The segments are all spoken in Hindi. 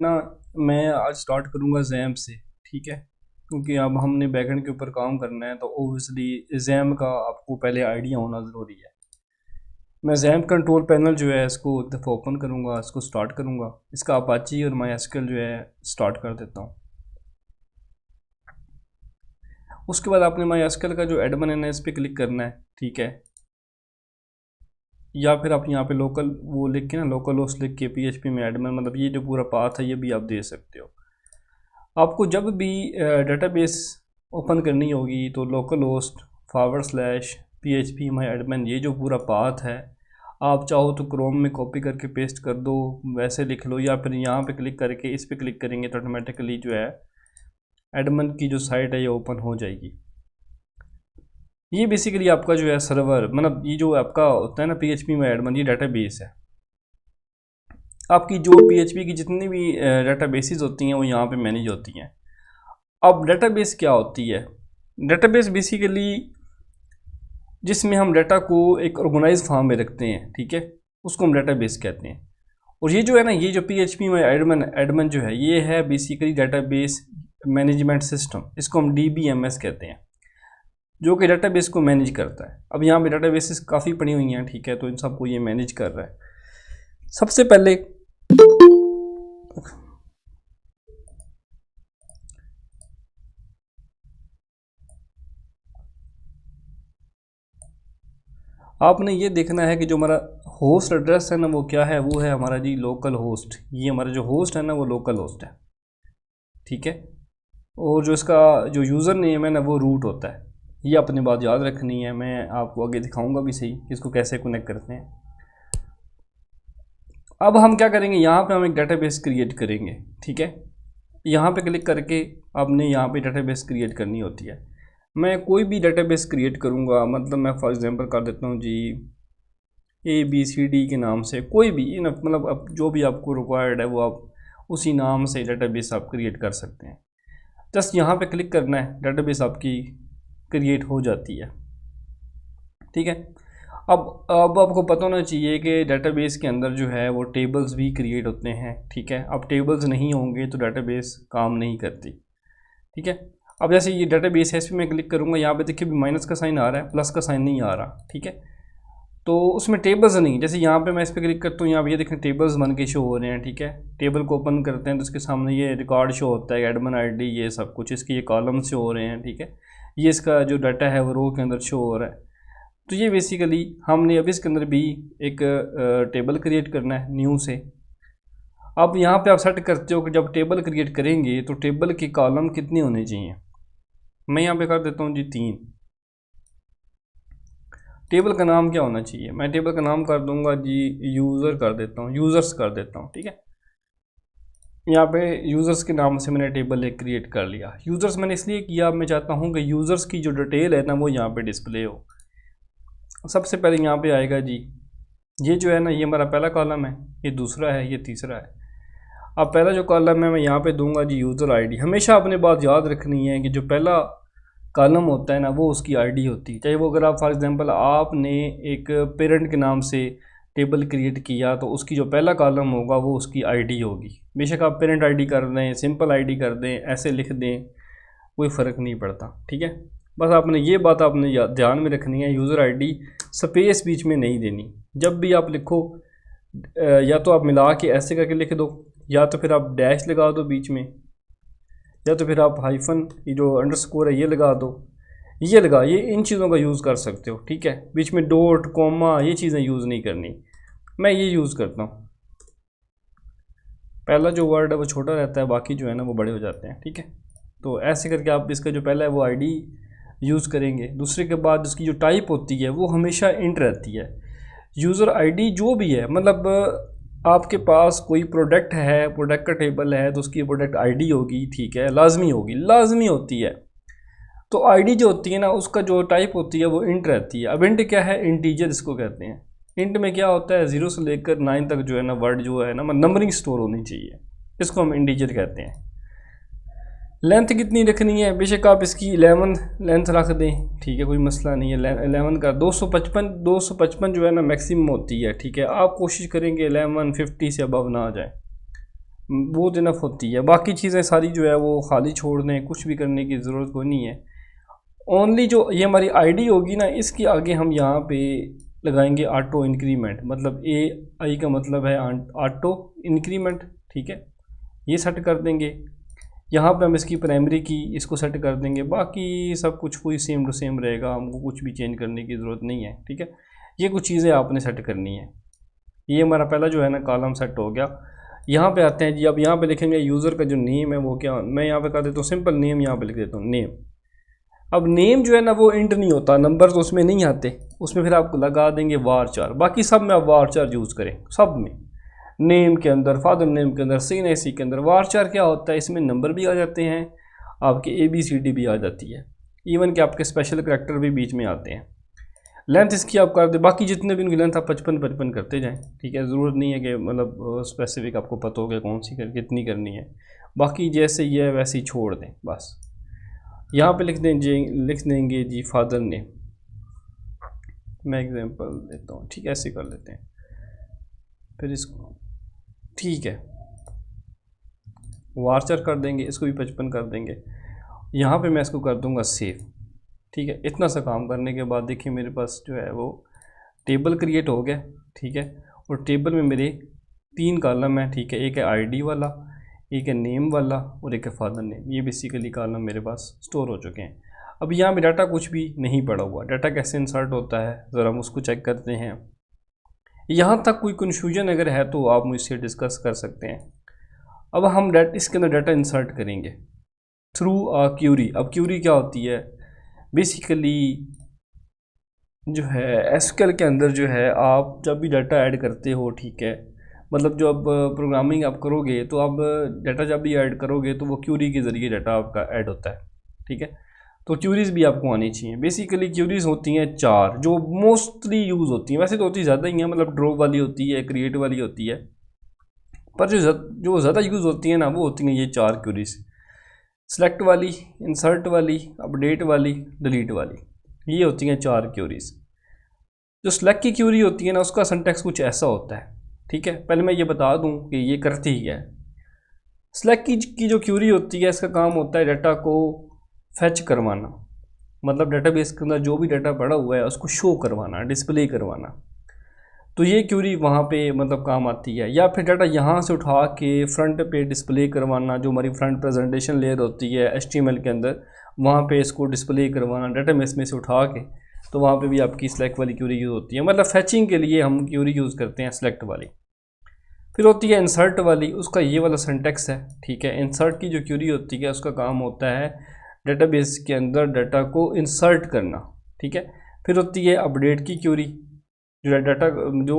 ना मैं आज स्टार्ट करूँगा जैम से। ठीक है, क्योंकि अब हमने बैकएंड के ऊपर काम करना है तो ओबियसली जैम का आपको पहले आइडिया होना ज़रूरी है। मैं जैम कंट्रोल पैनल जो है इसको एक दफ़ा ओपन करूँगा, इसको स्टार्ट करूँगा, इसका अपाची और माई एसक्यूएल जो है स्टार्ट कर देता हूँ। उसके बाद आपने माई एसक्यूएल का जो एडमिन है ना इस पर क्लिक करना है। ठीक है, या फिर आप यहाँ पे लोकल वो लिख के ना लोकल होस्ट लिख के PHP में एडमिन, मतलब ये जो पूरा पाथ है ये भी आप दे सकते हो। आपको जब भी डेटाबेस ओपन करनी होगी तो लोकल होस्ट /PHP माई एडमिन, ये जो पूरा पाथ है आप चाहो तो क्रोम में कॉपी करके पेस्ट कर दो, वैसे लिख लो, या फिर यहाँ पे क्लिक करके इस पे क्लिक करेंगे तो ऑटोमेटिकली जो है एडमिन की जो साइट है ये ओपन हो जाएगी। ये बेसिकली आपका जो है सर्वर, मतलब ये जो आपका होता है ना PHP माई एडमिन, ये डेटाबेस है आपकी। जो PHP की जितनी भी डेटाबेसेस होती हैं वो यहाँ पे मैनेज होती हैं। अब डेटाबेस क्या होती है? डेटाबेस बेसिकली जिसमें हम डाटा को एक ऑर्गेनाइज फॉर्म में रखते हैं, ठीक है, उसको हम डेटाबेस कहते हैं। और ये जो है ना, ये जो PHP में एडमिन जो है ये है बेसिकली डेटाबेस मैनेजमेंट सिस्टम, इसको हम DBMS कहते हैं, जो कि डेटाबेस को मैनेज करता है। अब यहाँ पे डेटाबेसेस काफ़ी पड़ी हुई हैं, ठीक है, तो इन सबको ये मैनेज कर रहा है। सबसे पहले आपने ये देखना है कि जो हमारा होस्ट एड्रेस है ना वो क्या है, वो है हमारा जी लोकल होस्ट। ये हमारा जो होस्ट है ना वो लोकल होस्ट है, ठीक है। और जो इसका जो यूज़र नेम है ना वो रूट होता है। ये अपनी बात याद रखनी है, मैं आपको आगे दिखाऊंगा भी सही कि इसको कैसे कनेक्ट करते हैं। अब हम क्या करेंगे, यहाँ पे हम एक डेटाबेस क्रिएट करेंगे, ठीक है। यहाँ पे क्लिक करके आपने यहाँ पे डेटाबेस क्रिएट करनी होती है। मैं कोई भी डेटाबेस क्रिएट करूँगा, मतलब मैं फॉर एग्जांपल कर देता हूँ जी ABCD के नाम से, कोई भी मतलब अब जो भी आपको रिक्वायर्ड है वो आप उसी नाम से डेटाबेस आप क्रिएट कर सकते हैं। जस्ट यहाँ पे क्लिक करना है, डेटाबेस आपकी क्रिएट हो जाती है, ठीक है। अब आपको पता होना चाहिए कि डेटाबेस के अंदर जो है वो टेबल्स भी क्रिएट होते हैं, ठीक है। अब टेबल्स नहीं होंगे तो डेटाबेस काम नहीं करती, ठीक है। अब जैसे ये डेटाबेस है, इस पर मैं क्लिक करूँगा, यहाँ पे देखिए माइनस का साइन आ रहा है, प्लस का साइन नहीं आ रहा, ठीक है। तो उसमें टेबल्स नहीं, जैसे यहाँ पे मैं इस पर क्लिक करता हूँ, यहाँ पे ये देखें टेबल्स बन के शो हो रहे हैं, ठीक है। टेबल को ओपन करते हैं तो उसके सामने ये रिकॉर्ड शो होता है, एडमिन ID, ये सब कुछ इसके ये कॉलम्स शो हो रहे हैं, ठीक है। ये इसका जो डाटा है वो रो के अंदर शो हो रहा है। तो ये बेसिकली हमने अब इसके अंदर भी एक टेबल क्रिएट करना है न्यू से। अब यहाँ पे आप सेट करते हो कि जब टेबल क्रिएट करेंगे तो टेबल के कॉलम कितने होने चाहिए। मैं यहाँ पे कर देता हूँ जी 3। टेबल का नाम क्या होना चाहिए, मैं टेबल का नाम कर दूंगा जी यूज़र कर देता हूँ, यूज़र्स कर देता हूँ, ठीक है। यहाँ पे यूज़र्स के नाम से मैंने टेबल एक क्रिएट कर लिया। यूज़र्स मैंने इसलिए किया, मैं चाहता हूँ कि यूज़र्स की जो डिटेल है ना वो यहाँ पे डिस्प्ले हो। सबसे पहले यहाँ पे आएगा जी, ये जो है ना ये हमारा पहला कॉलम है, ये दूसरा है, ये तीसरा है। अब पहला जो कॉलम है मैं यहाँ पे दूंगा जी यूज़र ID। हमेशा अपने बात याद रखनी है कि जो पहला कॉलम होता है ना वो उसकी ID होती है। चाहे वो अगर आप फॉर एग्जांपल आपने एक पेरेंट के नाम से टेबल क्रिएट किया तो उसकी जो पहला कॉलम होगा वो उसकी ID होगी। बेशक आप पेरेंट ID कर दें, सिंपल ID कर दें, ऐसे लिख दें, कोई फ़र्क नहीं पड़ता, ठीक है। बस आपने ये बात आपने ध्यान में रखनी है, यूज़र ID स्पेस बीच में नहीं देनी। जब भी आप लिखो या तो आप मिला के ऐसे करके लिख दो, या तो फिर आप डैश लगा दो बीच में, या तो फिर आप हाइफन ये जो अंडरस्कोर है ये लगा दो, ये इन चीज़ों का यूज़ कर सकते हो, ठीक है। बीच में डॉट कॉमा ये चीज़ें यूज़ नहीं करनी, मैं ये यूज़ करता हूँ। पहला जो वर्ड है वो छोटा रहता है, बाकी जो है ना वो बड़े हो जाते हैं, ठीक है। तो ऐसे करके आप इसका जो पहला है वो ID यूज़ करेंगे। दूसरे के बाद उसकी जो टाइप होती है वो हमेशा इंट रहती है। यूज़र ID जो भी है, मतलब आपके पास कोई प्रोडक्ट है, प्रोडक्ट का टेबल है तो उसकी प्रोडक्ट ID होगी, ठीक है, लाजमी होगी, लाजमी होती है। तो ID जो होती है ना उसका जो टाइप होती है वो इंट रहती है। अब इंट क्या है, इंटीजर इसको कहते हैं। इंट में क्या होता है, 0 से लेकर 9 तक जो है ना वर्ड जो है ना नंबरिंग स्टोर होनी चाहिए, इसको हम इंटीजर कहते हैं। लेंथ कितनी रखनी है, बेशक आप इसकी 11 लेंथ रख दें, ठीक है, कोई मसला नहीं है। 11 का 255 जो है ना मैक्सिमम होती है, ठीक है। आप कोशिश करेंगे 1150 से अबव ना आ जाए, बहुत इनफ होती है। बाकी चीज़ें सारी जो है वो खाली छोड़ दें, कुछ भी करने की ज़रूरत कोई नहीं है। ओनली जो ये हमारी आईडी होगी ना, इसके आगे हम यहाँ पे लगाएंगे ऑटो इंक्रीमेंट, मतलब ए आई का मतलब है ऑटो इंक्रीमेंट, ठीक है। ये सेट कर देंगे। यहाँ पे हम इसकी प्राइमरी की इसको सेट कर देंगे। बाकी सब कुछ कोई सेम टू सेम रहेगा, हमको कुछ भी चेंज करने की ज़रूरत नहीं है, ठीक है। ये कुछ चीज़ें आपने सेट करनी है। ये हमारा पहला जो है ना कॉलम सेट हो गया। यहाँ पे आते हैं जी। अब यहाँ पे लिखेंगे यूज़र का जो नेम है वो क्या, मैं यहाँ पे कर देता हूँ सिंपल नेम, यहाँ पे लिख देता हूँ नेम। अब नेम जो है ना वो इंट नहीं होता, नंबर तो उसमें नहीं आते, उसमें फिर आप लगा देंगे varchar। बाकी सब में आप varchar यूज़ करें, सब में, नेम के अंदर, फादर नेम के अंदर, CNAC के अंदर। varchar क्या होता है, इसमें नंबर भी आ जाते हैं, आपके ABCD भी आ जाती है, इवन कि आपके स्पेशल करैक्टर भी बीच में आते हैं। लेंथ इसकी आप कर दे, बाकी जितने भी उनकी लेंथ आप 55 करते जाएं, ठीक है। ज़रूरत नहीं है कि मतलब स्पेसिफिक आपको पता हो कि कौन सी कितनी करनी है। बाकी जैसे ये है वैसे ही छोड़ दें बस। यहाँ पे लिख देंगे जी फादर नेम, मैं एग्जांपल देता हूँ, ठीक है, ऐसे कर लेते हैं। फिर इसको ठीक है varchar कर देंगे, इसको भी 55 कर देंगे। यहाँ पे मैं इसको कर दूँगा सेव, ठीक है। इतना सा काम करने के बाद देखिए मेरे पास जो है वो टेबल क्रिएट हो गया, ठीक है। और टेबल में मेरे 3 कॉलम है, ठीक है। एक है आईडी वाला, एक है नेम वाला और एक है फादर नेम। ये बेसिकली कॉलम मेरे पास स्टोर हो चुके हैं। अब यहाँ पे डाटा कुछ भी नहीं पड़ा हुआ, डाटा कैसे इंसर्ट होता है ज़रा हम उसको चेक करते हैं। यहाँ तक कोई कन्फ्यूजन अगर है तो आप मुझसे डिस्कस कर सकते हैं। अब हम इसके अंदर डाटा इंसर्ट करेंगे थ्रू क्यूरी। अब क्यूरी क्या होती है, बेसिकली जो है एसक्यूएल के अंदर जो है आप जब भी डाटा ऐड करते हो, ठीक है, मतलब जो अब प्रोग्रामिंग आप करोगे तो अब डाटा जब भी ऐड करोगे तो वो क्यूरी के ज़रिए डाटा आपका ऐड होता है, ठीक है। तो क्यूरीज़ भी आपको आनी चाहिए। बेसिकली क्यूरीज़ होती हैं 4 जो मोस्टली यूज़ होती हैं, वैसे तो होती ज़्यादा ही हैं, मतलब ड्रॉप वाली होती है, क्रिएट वाली होती है, पर जो ज़्यादा यूज़ होती हैं ना वो होती हैं ये 4 क्यूरीज़, सेलेक्ट वाली, इंसर्ट वाली, अपडेट वाली, डिलीट वाली। ये होती हैं 4 क्यूरीज़। जो सेलेक्ट की क्यूरी होती है ना उसका सिंटैक्स कुछ ऐसा होता है, ठीक है। पहले मैं ये बता दूं कि ये करती ही है। सेलेक्ट की जो क्यूरी होती है इसका काम होता है डाटा को फैच करवाना, मतलब डाटाबेस के अंदर जो भी डाटा पड़ा हुआ है उसको शो करवाना, डिस्प्ले करवाना। तो ये क्यूरी वहाँ पे मतलब काम आती है। या फिर डाटा यहाँ से उठा के फ्रंट पे डिस्प्ले करवाना, जो हमारी फ्रंट प्रेजेंटेशन लेयर होती है HTML के अंदर, वहाँ पे इसको डिस्प्ले करवाना डाटाबेस में से उठा के, तो वहाँ पे भी आपकी सेलेक्ट वाली क्यूरी यूज़ होती है। मतलब फैचिंग के लिए हम क्यूरी यूज़ करते हैं सेलेक्ट वाली। फिर होती है इंसर्ट वाली, उसका ये वाला सिंटैक्स है, ठीक है। इंसर्ट की जो क्यूरी होती है उसका काम होता है डेटाबेस के अंदर डाटा को इंसर्ट करना, ठीक है। फिर होती है अपडेट की क्यूरी, जो डाटा जो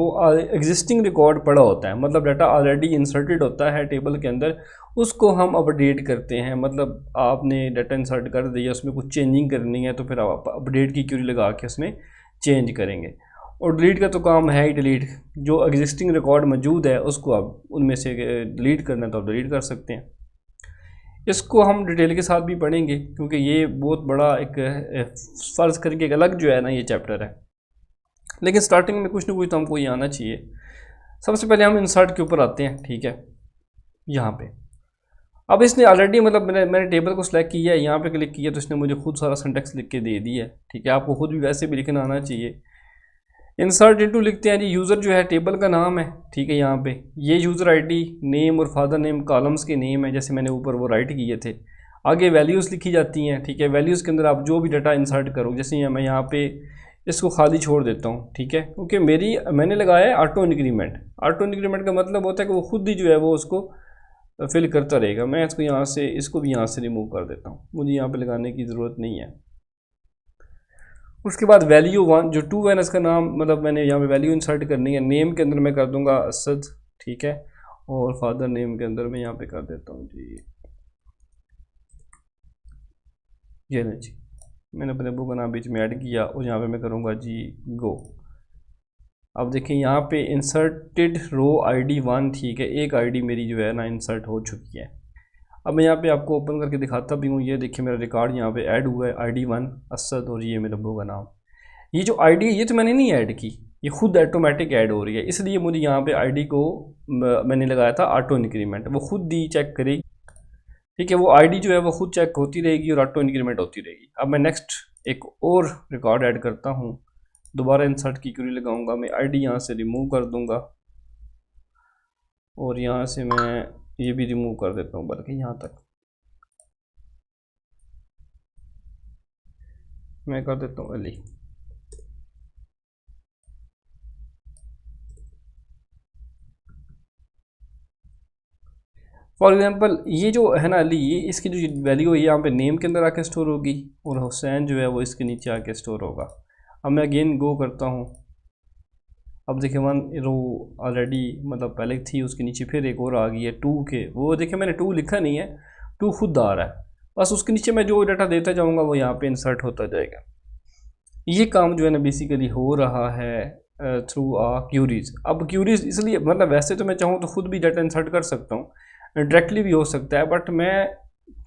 एग्जिस्टिंग रिकॉर्ड पड़ा होता है, मतलब डाटा ऑलरेडी इंसर्टेड होता है टेबल के अंदर, उसको हम अपडेट करते हैं। मतलब आपने डाटा इंसर्ट कर दिया, उसमें कुछ चेंजिंग करनी है तो फिर आप अपडेट की क्यूरी लगा के उसमें चेंज करेंगे। और डिलीट का तो काम है ही डिलीट, जो एग्जिस्टिंग रिकॉर्ड मौजूद है उसको आप उनमें से डिलीट करना है तो आप डिलीट कर सकते हैं। इसको हम डिटेल के साथ भी पढ़ेंगे क्योंकि ये बहुत बड़ा एक फ़र्ज़ करके एक अलग जो है ना ये चैप्टर है, लेकिन स्टार्टिंग में कुछ ना कुछ तो हमको ये आना चाहिए। सबसे पहले हम इंसर्ट के ऊपर आते हैं, ठीक है। यहाँ पे अब इसने ऑलरेडी मतलब मैंने टेबल को सिलेक्ट किया है, यहाँ पे क्लिक किया तो इसने मुझे खुद सारा सिंटैक्स लिख के दे दिया है, ठीक है। आपको खुद भी वैसे भी लिखना आना चाहिए। इंसर्ट इनटू लिखते हैं जी, यूज़र जो है टेबल का नाम है, ठीक है। यहाँ पे ये यूज़र आईडी, नेम और फादर नेम कॉलम्स के नेम है, जैसे मैंने ऊपर वो राइट किए थे। आगे वैल्यूज़ लिखी जाती हैं, ठीक है। वैल्यूज़ के अंदर आप जो भी डाटा इंसर्ट करो, जैसे मैं यहाँ पे इसको खाली छोड़ देता हूँ, ठीक है, क्योंकि मैंने लगाया है ऑटो इंक्रीमेंट। ऑटो इंक्रीमेंट का मतलब होता है कि वो खुद ही जो है वो उसको फिल करता रहेगा। मैं इसको यहाँ से, इसको भी यहाँ से रिमूव कर देता हूँ, मुझे यहाँ पे लगाने की ज़रूरत नहीं है। उसके बाद वैल्यू 1 जो 2 है ना, इसका नाम मतलब मैंने यहाँ पे वैल्यू इंसर्ट करनी है। नेम के अंदर मैं कर दूँगा असद, ठीक है। और फादर नेम के अंदर मैं यहाँ पे कर देता हूँ जी, ये नहीं जी, मैंने अपने अबू का नाम बीच में ऐड किया और यहाँ पे मैं करूँगा जी गो। अब देखिए यहाँ पे इंसर्टेड रो ID 1, ठीक है। एक ID मेरी जो है ना इंसर्ट हो चुकी है। अब मैं यहाँ पे आपको ओपन करके दिखाता भी हूँ। ये देखिए मेरा रिकॉर्ड यहाँ पे ऐड हुआ है ID 1 असद, और ये मेरे अबू का नाम। ये जो ID है ये तो मैंने नहीं ऐड की, ये खुद ऑटोमेटिक ऐड हो रही है, इसलिए मुझे यहाँ पे आईडी को मैंने लगाया था ऑटो इंक्रीमेंट, वो खुद ही चेक करेगी। ठीक है, वो आईडी जो है वो खुद चेक होती रहेगी और ऑटो इंक्रीमेंट होती रहेगी। अब मैं नेक्स्ट एक और रिकॉर्ड ऐड करता हूँ, दोबारा इंसर्ट की क्वेरी लगाऊंगा, मैं आईडी यहाँ से रिमूव कर दूंगा और यहाँ से मैं ये भी रिमूव कर देता हूँ, बल्कि यहाँ तक मैं कर देता हूँ अली। फॉर एग्जांपल ये जो है ना अली, ये इसकी जो वैल्यू है यहाँ पे नेम के अंदर आके स्टोर होगी और हुसैन जो है वो इसके नीचे आके स्टोर होगा। अब मैं अगेन गो करता हूँ, अब देखिए 1 रो ऑलरेडी मतलब पहले थी, उसके नीचे फिर एक और आ गई है 2 के, वो देखिए मैंने 2 लिखा नहीं है, 2 खुद आ रहा है, बस उसके नीचे मैं जो डाटा देता जाऊँगा वो यहाँ पे इंसर्ट होता जाएगा। ये काम जो है ना बेसिकली हो रहा है थ्रू क्यूरीज। अब क्यूरीज इसलिए मतलब वैसे तो मैं चाहूँ तो खुद भी डाटा इंसर्ट कर सकता हूँ, डायरेक्टली भी हो सकता है, बट मैं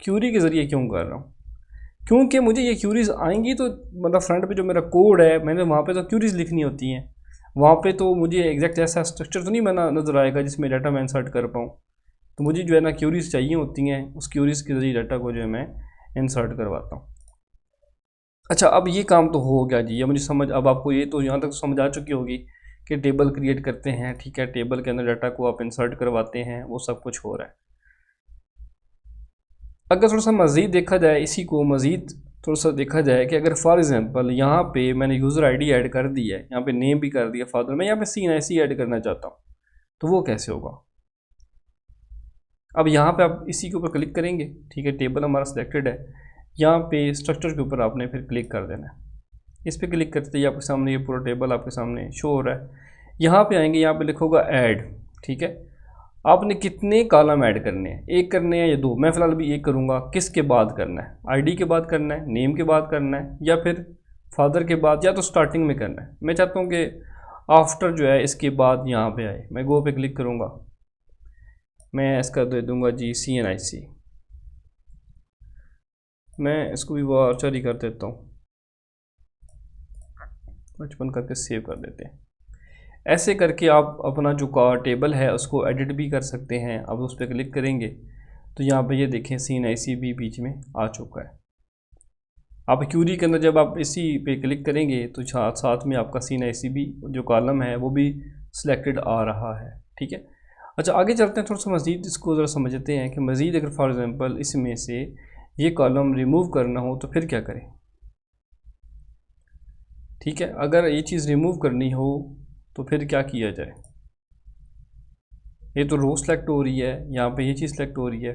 क्यूरी के ज़रिए क्यों कर रहा हूँ, क्योंकि मुझे ये क्यूरीज आएंगी तो मतलब फ्रंट पे जो मेरा कोड है मैंने वहाँ पे तो क्यूरीज लिखनी होती हैं, वहाँ पे तो मुझे एग्जैक्ट ऐसा स्ट्रक्चर तो नहीं बना नज़र आएगा जिसमें डाटा मैं इंसर्ट कर पाऊँ, तो मुझे जो है ना क्यूरीज चाहिए होती हैं, उस क्यूरीज के ज़रिए डाटा को जो है मैं इंसर्ट करवाता हूँ। अच्छा, अब ये काम तो हो गया जी, ये मुझे समझ, अब आपको ये तो यहाँ तक समझ आ चुकी होगी कि टेबल क्रिएट करते हैं, ठीक है, टेबल के अंदर डाटा को आप इंसर्ट करवाते हैं, वो सब कुछ हो रहा है। अगर थोड़ा सा मज़ीद देखा जाए, इसी को मज़ीद थोड़ा सा देखा जाए कि अगर फॉर एग्जांपल यहाँ पे मैंने यूज़र आईडी ऐड कर दी है, यहाँ पे नेम भी कर दिया फादर, मैं यहाँ पे सीन ऐसी ऐड करना चाहता हूँ, तो वो कैसे होगा। अब यहाँ पे आप इसी के ऊपर क्लिक करेंगे, ठीक है, टेबल हमारा सिलेक्टेड है, यहाँ पे स्ट्रक्चर के ऊपर आपने फिर क्लिक कर देना है, इस पर क्लिक करते ही आपके सामने ये पूरा टेबल आपके सामने शो हो रहा है। यहाँ पे आएंगे, यहाँ पे लिखोगा ऐड, ठीक है, आपने कितने कॉलम ऐड करने हैं, एक करने हैं या 2, मैं फ़िलहाल भी एक करूँगा। किसके बाद करना है, आईडी के बाद करना है, नेम के बाद करना है, या फिर फादर के बाद, या तो स्टार्टिंग में करना है। मैं चाहता हूँ कि आफ्टर जो है इसके बाद यहाँ पे आए, मैं गो पे क्लिक करूँगा, मैं इसका दे दूँगा जी CNIC, मैं इसको भी वार्चर ही कर देता हूँ, 55 करके सेव कर देते हैं। ऐसे करके आप अपना जो का टेबल है उसको एडिट भी कर सकते हैं। अब उस पर क्लिक करेंगे तो यहाँ पे ये देखें CNIC भी बीच में आ चुका है। आप क्यूरी के अंदर जब आप इसी पे क्लिक करेंगे तो साथ में आपका CNIC भी जो कॉलम है वो भी सिलेक्टेड आ रहा है, ठीक है। अच्छा, आगे चलते हैं, थोड़ा सा मज़ीद इसको ज़रा समझते हैं कि मज़ीद अगर फॉर एग्ज़ाम्पल इसमें से ये कॉलम रिमूव करना हो तो फिर क्या करें। ठीक है, अगर ये चीज़ रिमूव करनी हो तो फिर क्या किया जाए। ये तो रो सेलेक्ट हो रही है, यहाँ पे ये चीज़ सेलेक्ट हो रही है,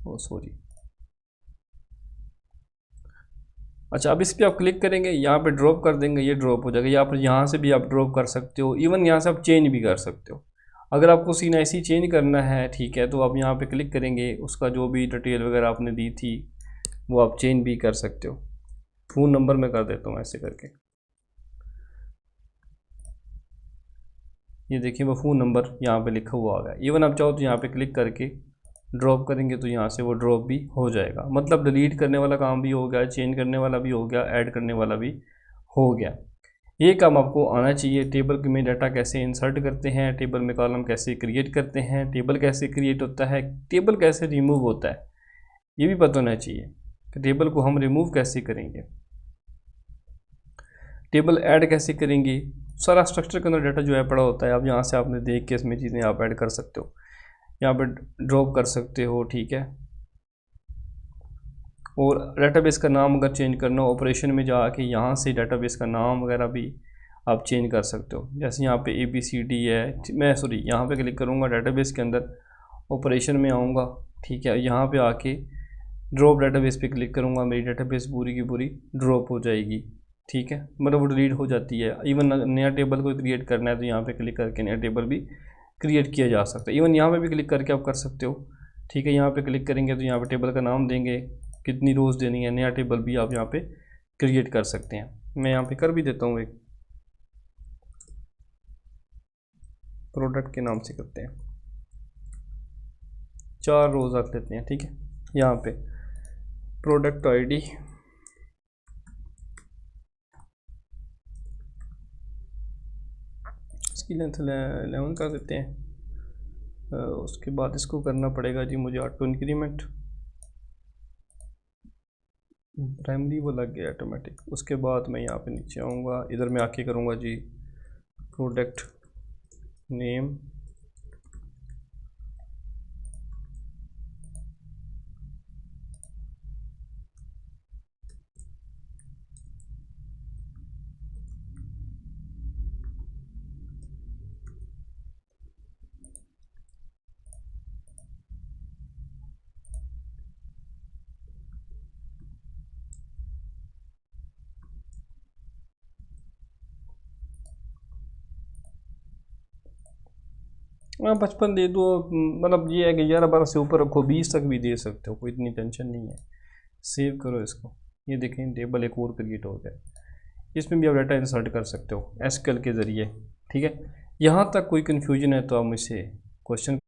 ओ सॉरी। अच्छा, अब इस पर आप क्लिक करेंगे, यहाँ पे ड्रॉप कर देंगे, ये ड्रॉप हो जाएगा, या फिर यहाँ से भी आप ड्रॉप कर सकते हो, इवन यहाँ से आप चेंज भी कर सकते हो। अगर आपको CNIC चेंज करना है, ठीक है, तो आप यहाँ पे क्लिक करेंगे, उसका जो भी डिटेल वगैरह आपने दी थी वो आप चेंज भी कर सकते हो। फ़ोन नंबर मैं कर देता हूँ ऐसे करके, ये देखिए वो फ़ोन नंबर यहाँ पे लिखा हुआ आ गया। इवन आप चाहो तो यहाँ पे क्लिक करके ड्रॉप करेंगे तो यहाँ से वो ड्रॉप भी हो जाएगा, मतलब डिलीट करने वाला काम भी हो गया, चेंज करने वाला भी हो गया, ऐड करने वाला भी हो गया। ये काम आपको आना चाहिए। टेबल में डाटा कैसे इंसर्ट करते हैं, टेबल में कॉलम कैसे क्रिएट करते हैं, टेबल कैसे क्रिएट होता है, टेबल कैसे रिमूव होता है, ये भी पता होना चाहिए कि टेबल को हम रिमूव कैसे करेंगे, टेबल ऐड कैसे करेंगे। सारा स्ट्रक्चर के अंदर डाटा जो है पड़ा होता है। अब यहाँ से आपने देख के इसमें चीज़ें आप ऐड कर सकते हो, यहाँ पर ड्रॉप कर सकते हो, ठीक है। और डाटाबेस का नाम अगर चेंज करना हो, ऑपरेशन में जाके यहाँ से डाटाबेस का नाम वगैरह भी आप चेंज कर सकते हो। जैसे यहाँ पे ABCD है, मैं सॉरी यहाँ पे क्लिक करूँगा, डाटाबेस के अंदर ऑपरेशन में आऊँगा, ठीक है, यहाँ पे आके ड्रॉप डाटाबेस पे क्लिक करूँगा, मेरी डाटाबेस पूरी की पूरी ड्रॉप हो जाएगी, ठीक है, मतलब वो डिलीट हो जाती है। इवन नया टेबल को क्रिएट करना है तो यहाँ पे क्लिक करके नया टेबल भी क्रिएट किया जा सकता है। इवन यहाँ पे भी क्लिक करके आप कर सकते हो, ठीक है। यहाँ पे क्लिक करेंगे तो यहाँ पे टेबल का नाम देंगे, कितनी रोज़ देनी है, नया टेबल भी आप यहाँ पे क्रिएट कर सकते हैं। मैं यहाँ पे कर भी देता हूँ एक, प्रोडक्ट के नाम से करते हैं, 4 रोज़ रख लेते हैं, ठीक है। यहाँ पे प्रोडक्ट आईडी, इसकी लेंथ 11 कर देते हैं। उसके बाद इसको करना पड़ेगा जी मुझे ऑटो इंक्रीमेंट, प्राइमरी वो लग गया ऑटोमेटिक। उसके बाद मैं यहाँ पे नीचे आऊँगा, इधर मैं आके करूँगा जी प्रोडक्ट नेम, हाँ 55 दे दो, मतलब ये है कि 11-12 से ऊपर रखो, 20 तक भी दे सकते हो, कोई इतनी टेंशन नहीं है। सेव करो इसको, ये देखें टेबल एक और क्रिएट हो गया। इसमें भी आप डाटा इंसर्ट कर सकते हो एसक्यूएल के ज़रिए, ठीक है। यहाँ तक कोई कन्फ्यूजन है तो आप मुझसे क्वेश्चन